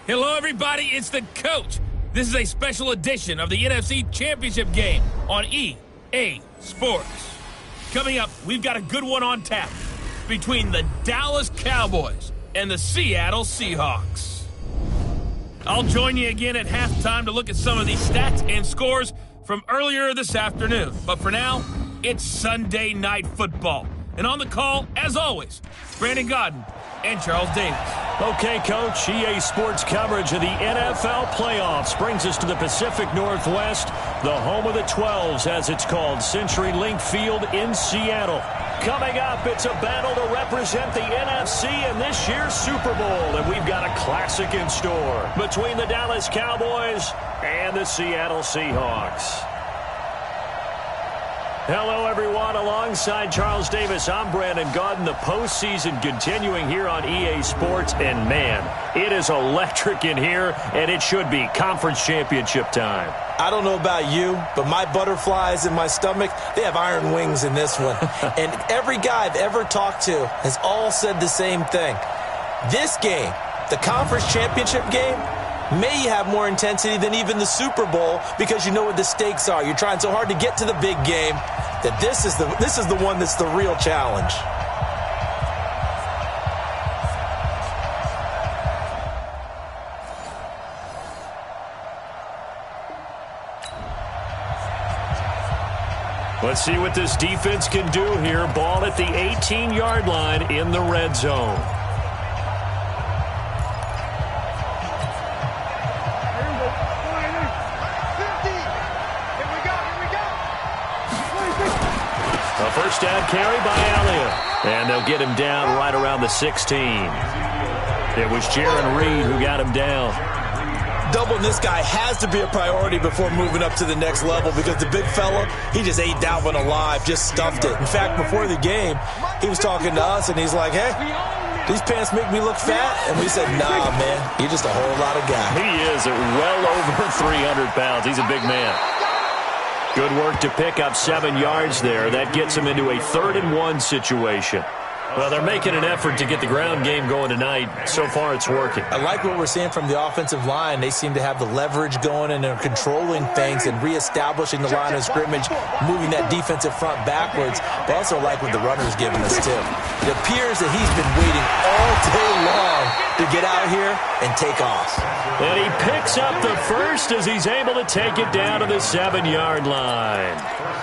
Hello, everybody. It's the coach. This is a special edition of the NFC Championship game on EA Sports. Coming up, we've got a good one on tap between the Dallas Cowboys and the Seattle Seahawks. I'll join you again at halftime to look at some of these stats and scores from earlier this afternoon. But for now, it's Sunday Night Football. And on the call, as always, Brandon Godden and Charles Davis. Okay, Coach, EA Sports coverage of the NFL playoffs brings us to the Pacific Northwest, the home of the 12s, as it's called, CenturyLink Field in Seattle. Coming up, it's a battle to represent the NFC in this year's Super Bowl, and we've got a classic in store between the Dallas Cowboys and the Seattle Seahawks. Hello, everyone. Alongside Charles Davis, I'm Brandon Godden. The postseason continuing here on EA Sports. And, man, it is electric in here, and it should be conference championship time. I don't know about you, but my butterflies in my stomach, they have iron wings in this one. And every guy I've ever talked to has all said the same thing. This game, the conference championship game, may have more intensity than even the Super Bowl because you know what the stakes are. You're trying so hard to get to the big game that this is the one that's the real challenge. Let's see what this defense can do here. Ball at the 18-yard line in the red zone. A first down carry by Ibarra-Leal. And they'll get him down right around the 16. It was Jaron Reed who got him down. Doubling this guy has to be a priority before moving up to the next level because the big fella, he just ate that one alive, just stuffed it. In fact, before the game, he was talking to us, and he's like, hey, these pants make me look fat? And we said, nah, man, you're just a whole lot of guy. He is at well over 300 pounds. He's a big man. Good work to pick up 7 yards there. That gets him into a 3rd-and-1 situation. Well, they're making an effort to get the ground game going tonight. So far, it's working. I like what we're seeing from the offensive line. They seem to have the leverage going, and they're controlling things and reestablishing the line of scrimmage, moving that defensive front backwards. But also like what the runner's giving us, too. It appears that he's been waiting all day long to get out here and take off. And he picks up the first as he's able to take it down to the 7-yard line.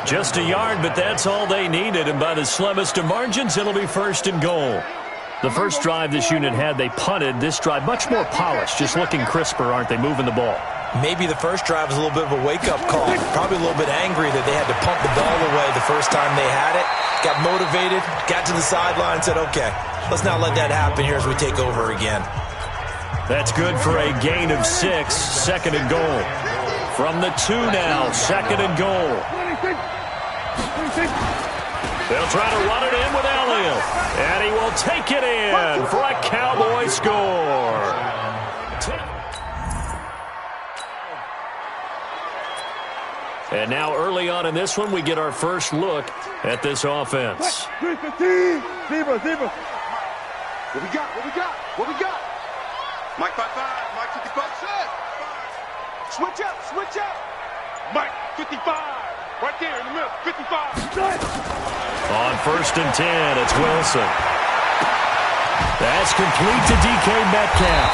Just a yard, but that's all they needed. And by the slimmest of margins, it'll be 1st and goal. The first drive this unit had, they punted. This drive, much more polished, just looking crisper, aren't they, moving the ball? Maybe the first drive was a little bit of a wake-up call. Probably a little bit angry that they had to pump the ball away the first time they had it. Got motivated, got to the sideline, said, okay, let's not let that happen here as we take over again. That's good for a gain of 6, 2nd and goal. From the 2 now, 2nd and goal. They'll try to run it in with Elliott. And he will take it in for a Cowboy score. And now early on in this one, we get our first look at this offense. 315. Zebra. What we got? Mike 55. Mike 55. Switch up. Mike 55. Right there in the middle, 55. On 1st and 10, it's Wilson. That's complete to DK Metcalf.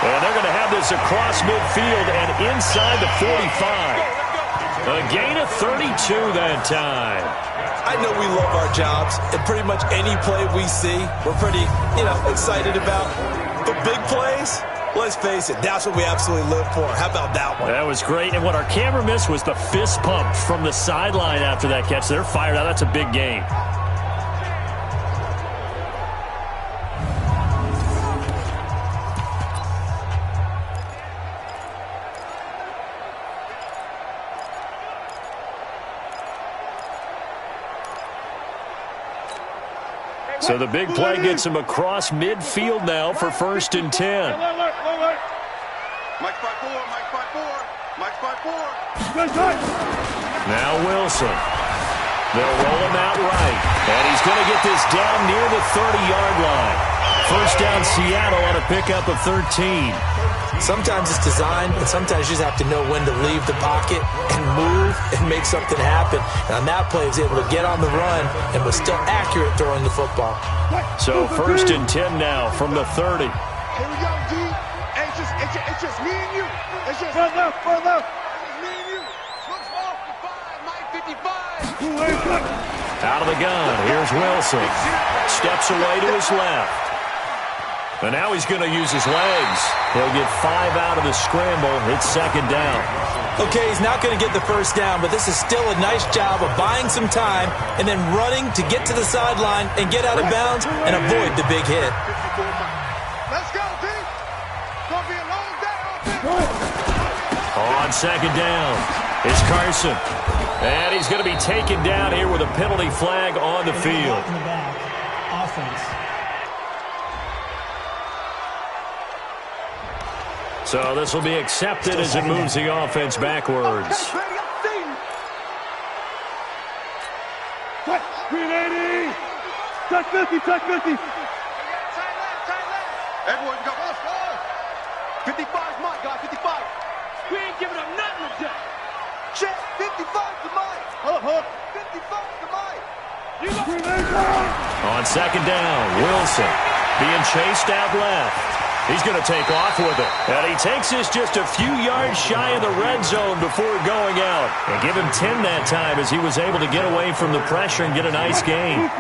And they're going to have this across midfield and inside the 45. A gain of 32 that time. I know we love our jobs, and pretty much any play we see, we're pretty, excited about. But big plays, let's face it, that's what we absolutely live for. How about that one? That was great. And what our camera missed was the fist pump from the sideline after that catch. They're fired out. That's a big game. So the big play gets him across midfield now for 1st and 10. Mike 5-4. Now Wilson. They'll roll him out right. And he's going to get this down near the 30-yard line. first down Seattle on a pickup of 13. Sometimes it's designed, and sometimes you just have to know when to leave the pocket and move and make something happen. And on that play, he was able to get on the run and was still accurate throwing the football. So 1st and 10 now from the 30. Here we go, D. Hey, it's just me and you. It's just front left. It's just me and you. Switch off the 5, Mike 55. Out of the gun, here's Wilson. Steps away to his left. And now he's going to use his legs. He'll get 5 out of the scramble. It's 2nd down. Okay, he's not going to get the first down, but this is still a nice job of buying some time and then running to get to the sideline and get out of bounds and avoid the big hit. Let's go, D. Gonna be a long day. On 2nd down, it's Carson. And he's going to be taken down here with a penalty flag on the field. In the back. Offense. So this will be accepted as it moves the offense backwards. Screen 80. Touch 50. Everyone go. Let's go. 55's Mike, guys. 55. We ain't giving up nothing today. Check. 55's the Mike. 55's the Mike. On 2nd down, Wilson being chased out left. He's going to take off with it. And he takes this just a few yards shy of the red zone before going out. And give him 10 that time as he was able to get away from the pressure and get a nice gain. 54.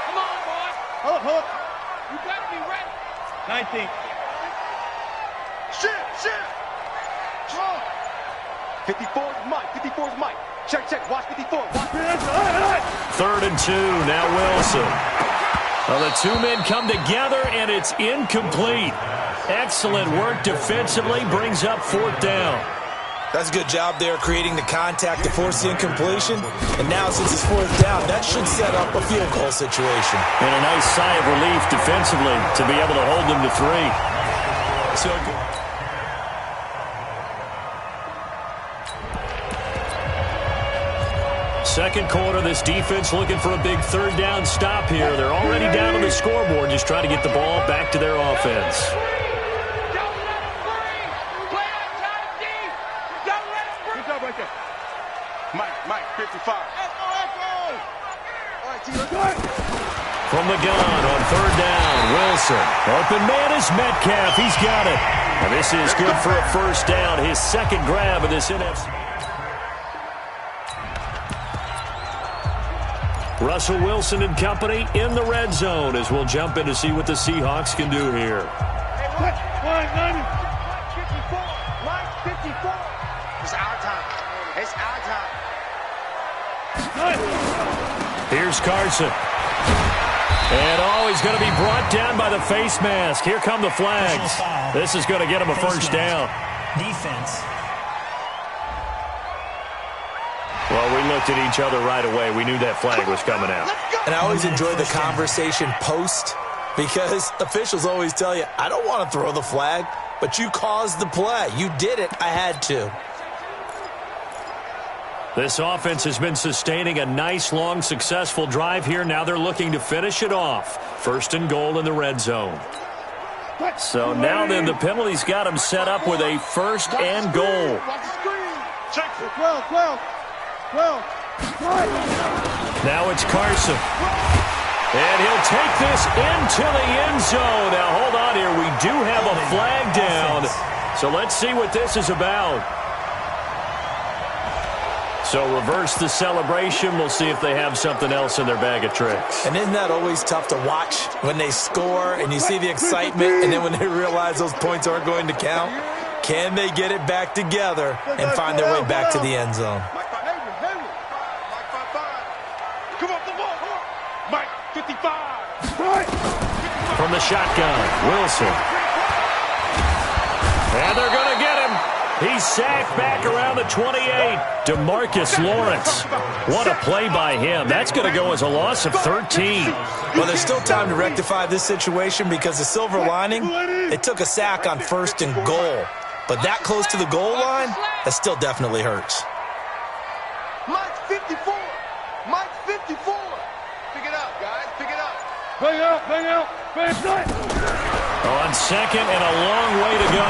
Come on, boy. You better be ready. 19. Shit. Come on. 54's Mike. 54's Mike. Check. Watch 54. Watch. 3rd and 2. Now Wilson. Well, the two men come together, and it's incomplete. Excellent work defensively. Brings up 4th down. That's a good job there creating the contact to force the incompletion. And now since it's 4th down, that should set up a field goal situation. And a nice sigh of relief defensively to be able to hold them to 3. So good. Second quarter, this defense looking for a big 3rd down stop here. They're already down on the scoreboard, just trying to get the ball back to their offense. Mike, 55. From the gun on 3rd down, Wilson. Open man is Metcalf. He's got it. And this is good for a 1st down. His 2nd grab of this NFC. Russell Wilson and company in the red zone as we'll jump in to see what the Seahawks can do here. Mike 54. It's our time. Here's Carson. And he's going to be brought down by the face mask. Here come the flags. This is going to get him a 1st down. Defense. Well, we looked at each other right away. We knew that flag was coming out. And I always enjoy the conversation post because officials always tell you, I don't want to throw the flag, but you caused the play. You did it. I had to. This offense has been sustaining a nice, long, successful drive here. Now they're looking to finish it off. 1st and goal in the red zone. So now then the penalty's got him set up with a 1st and goal. Check. 12. Now it's Carson. And he'll take this into the end zone. Now, hold on here. We do have a flag down. So let's see what this is about. So reverse the celebration. We'll see if they have something else in their bag of tricks. And isn't that always tough to watch when they score and you see the excitement and then when they realize those points aren't going to count? Can they get it back together and find their way back to the end zone? Mike 55. From the shotgun, Wilson. And they're going to get him. He's sacked back around the 28. DeMarcus Lawrence. What a play by him. That's going to go as a loss of 13. Well, there's still time to rectify this situation because the silver lining, they took a sack on 1st and goal. But that close to the goal line, that still definitely hurts. Mike 54. Mike 54. Pick it up, guys. On second and a long way to go.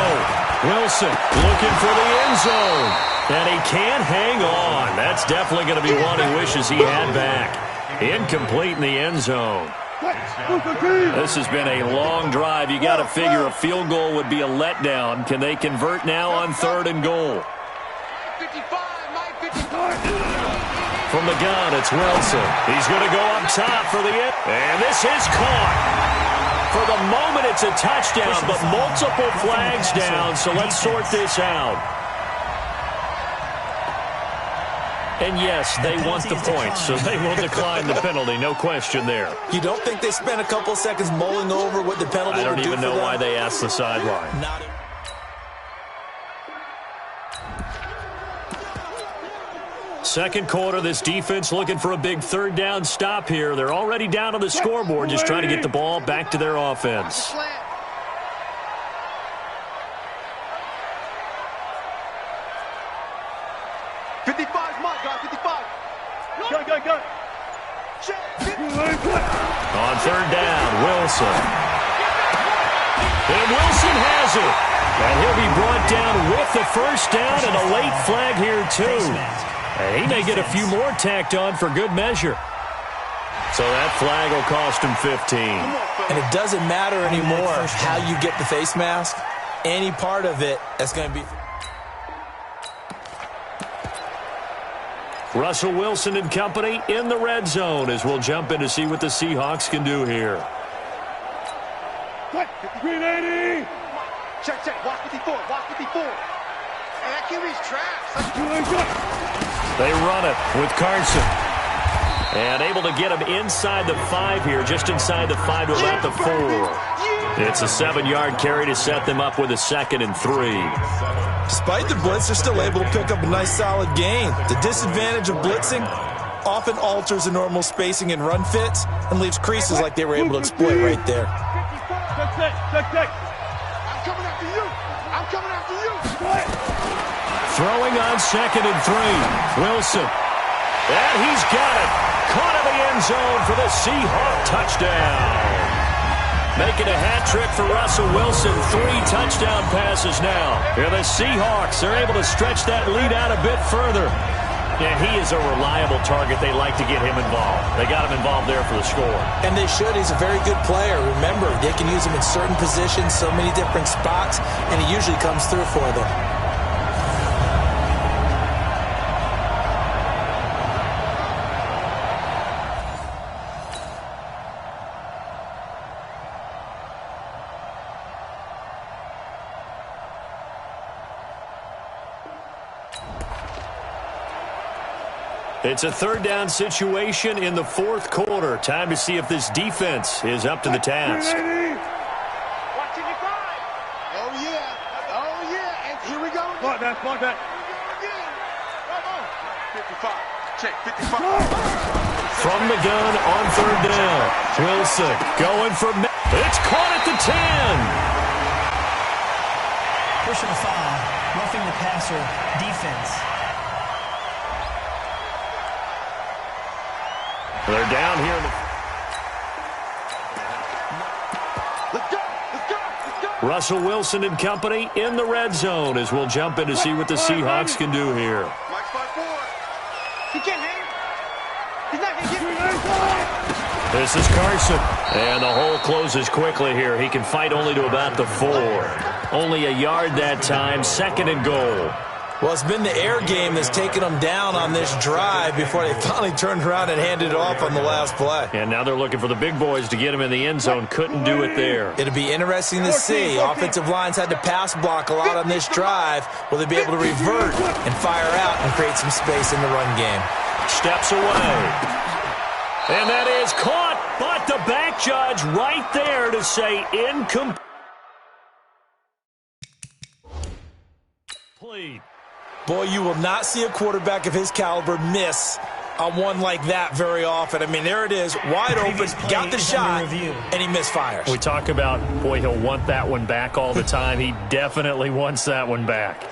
Wilson looking for the end zone. And he can't hang on. That's definitely going to be one he wishes he had back. Incomplete in the end zone. This has been a long drive. You got to figure a field goal would be a letdown. Can they convert now on 3rd and goal? From the gun, it's Wilson. He's going to go up top for the end. And this is caught. For the moment, it's a touchdown, but multiple flags down, so let's sort this out. And yes, they want the points, so they will decline the penalty. No question there. You don't think they spent a couple seconds mulling over what the penalty would do? I don't even know why they asked the sideline. Second quarter, this defense looking for a big 3rd down stop here. They're already down on the scoreboard, just trying to get the ball back to their offense. 55's my guy, 55. Go. On 3rd down, Wilson. And Wilson has it. And he'll be brought down with the 1st down and a late flag here, too. And he may get a few more tacked on for good measure. So that flag will cost him 15. And it doesn't matter anymore how you get the face mask. Any part of it, that's going to be... Russell Wilson and company in the red zone as we'll jump in to see what the Seahawks can do here. Green 80. Check. Watch 54. And that QB's trash. They run it with Carson. And able to get him inside the 5 here, just inside the 5 to about the 4. It's a 7-yard carry to set them up with a 2nd and 3. Despite the blitz, they're still able to pick up a nice solid gain. The disadvantage of blitzing often alters the normal spacing and run fits and leaves creases like they were able to exploit right there. I'm coming after you. Throwing on 2nd and 3. Wilson. And he's got it. Caught in the end zone for the Seahawk touchdown. Making a hat trick for Russell Wilson. 3 touchdown passes now. And the Seahawks are able to stretch that lead out a bit further. Yeah, he is a reliable target. They like to get him involved. They got him involved there for the score. And they should. He's a very good player. Remember, they can use him in certain positions, so many different spots, and he usually comes through for them. It's a 3rd down situation in the 4th quarter. Time to see if this defense is up to the task. Oh, yeah. And here we go. Block that. 55. Check, 55. From the gun on 3rd down. Wilson going for... It's caught at the 10. Pushing the foul, roughing the passer, defense. They're down here in the... Let's go. Russell Wilson and company in the red zone as we'll jump in to see what the Seahawks can do here. Mike 5-4. He can't hang. He's not going to get This is Carson. And the hole closes quickly here. He can fight only to about the 4. Only a yard that time. 2nd and goal. Well, it's been the air game that's taken them down on this drive before they finally turned around and handed it off on the last play. And now they're looking for the big boys to get him in the end zone. Couldn't do it there. It'll be interesting to see. Offensive lines had to pass block a lot on this drive. Will they be able to revert and fire out and create some space in the run game? Steps away. And that is caught, but the back judge right there to say incomplete. Boy, you will not see a quarterback of his caliber miss on one like that very often. I mean, there it is, wide open, got the shot, and he misfires. We talk about, boy, he'll want that one back all the time. He definitely wants that one back.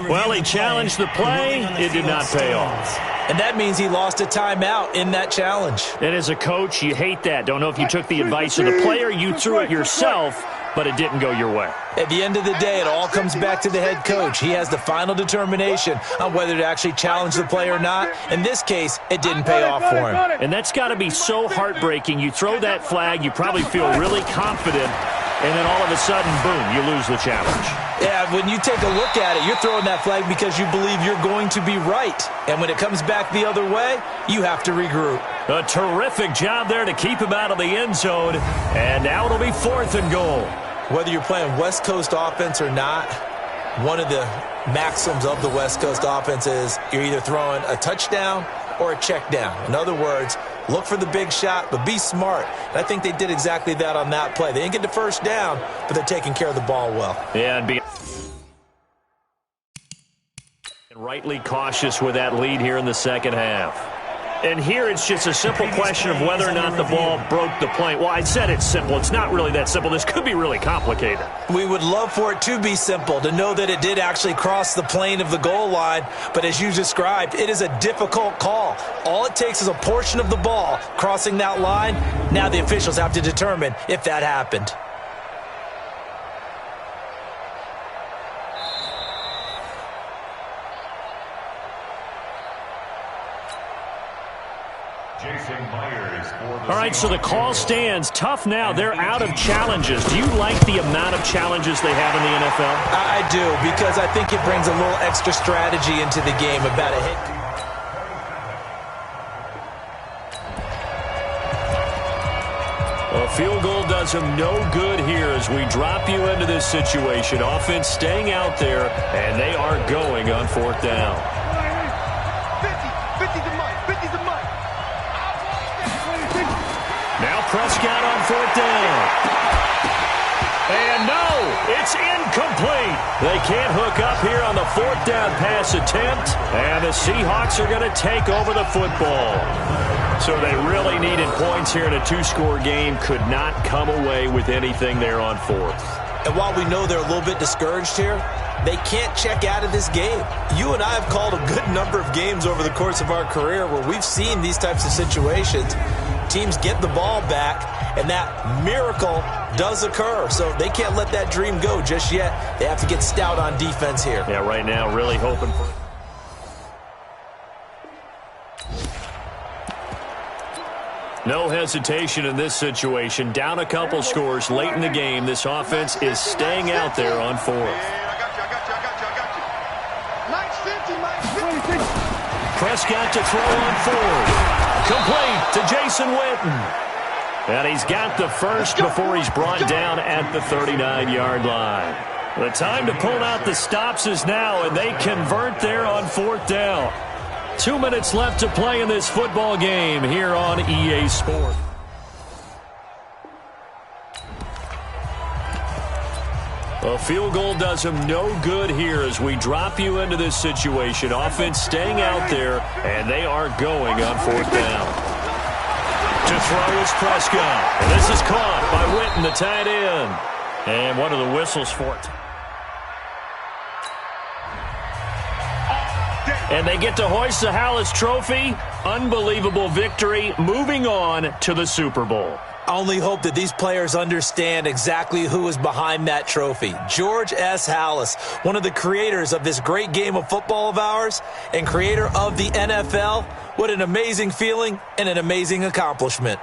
Well, he challenged the play. It did not pay off. And that means he lost a timeout in that challenge. And as a coach, you hate that. Don't know if you took the advice of the player, you threw it yourself, but it didn't go your way. At the end of the day, it all comes back to the head coach. He has the final determination on whether to actually challenge the play or not. In this case, it didn't pay off for him. And that's got to be so heartbreaking. You throw that flag, you probably feel really confident, and then all of a sudden, boom, you lose the challenge. Yeah, when you take a look at it, you're throwing that flag because you believe you're going to be right. And when it comes back the other way, you have to regroup. A terrific job there to keep him out of the end zone. And now it'll be 4th and goal. Whether you're playing West Coast offense or not, one of the maxims of the West Coast offense is you're either throwing a touchdown or a check down. In other words, look for the big shot, but be smart. And I think they did exactly that on that play. They didn't get the first down, but they're taking care of the ball well. Yeah, and rightly cautious with that lead here in the second half. And here it's just a simple question of whether or not the ball broke the plane. Well, I said it's simple. It's not really that simple. This could be really complicated. We would love for it to be simple, to know that it did actually cross the plane of the goal line. But as you described, it is a difficult call. All it takes is a portion of the ball crossing that line. Now the officials have to determine if that happened. All right, so the call stands. Tough now. They're out of challenges. Do you like the amount of challenges they have in the NFL? I do, because I think it brings a little extra strategy into the game about a hit. A field goal does them no good here as we drop you into this situation. Offense staying out there, and they are going on 4th down. 50 to Mike. 50 to Mike. Now Prescott on 4th down. And no, it's incomplete. They can't hook up here on the 4th down pass attempt. And the Seahawks are going to take over the football. So they really needed points here in a 2-score game. Could not come away with anything there on 4th. And while we know they're a little bit discouraged here, they can't check out of this game. You and I have called a good number of games over the course of our career where we've seen these types of situations. Teams get the ball back, and that miracle does occur. So they can't let that dream go just yet. They have to get stout on defense here. Yeah, right now really hoping for it. No hesitation in this situation. Down a couple scores late in the game. This offense is staying out there on 4th. Prescott to throw on 4th. Complete to Jason Witten. And he's got the first before he's brought down at the 39-yard line. The time to pull out the stops is now, and they convert there on 4th down. 2 minutes left to play in this football game here on EA Sports. A field goal does them no good here as we drop you into this situation. Offense staying out there, and they are going on 4th down. To throw is Prescott. And this is caught by Witten, the tight end. And one of the whistles for it. And they get to hoist the Hallis Trophy. Unbelievable victory. Moving on to the Super Bowl. I only hope that these players understand exactly who is behind that trophy. George S. Hallis, one of the creators of this great game of football of ours and creator of the NFL. What an amazing feeling and an amazing accomplishment.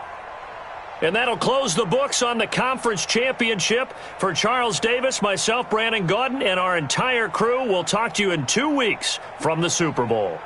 And that'll close the books on the conference championship. For Charles Davis, myself, Brandon Gaudin, and our entire crew, we'll talk to you in 2 weeks from the Super Bowl.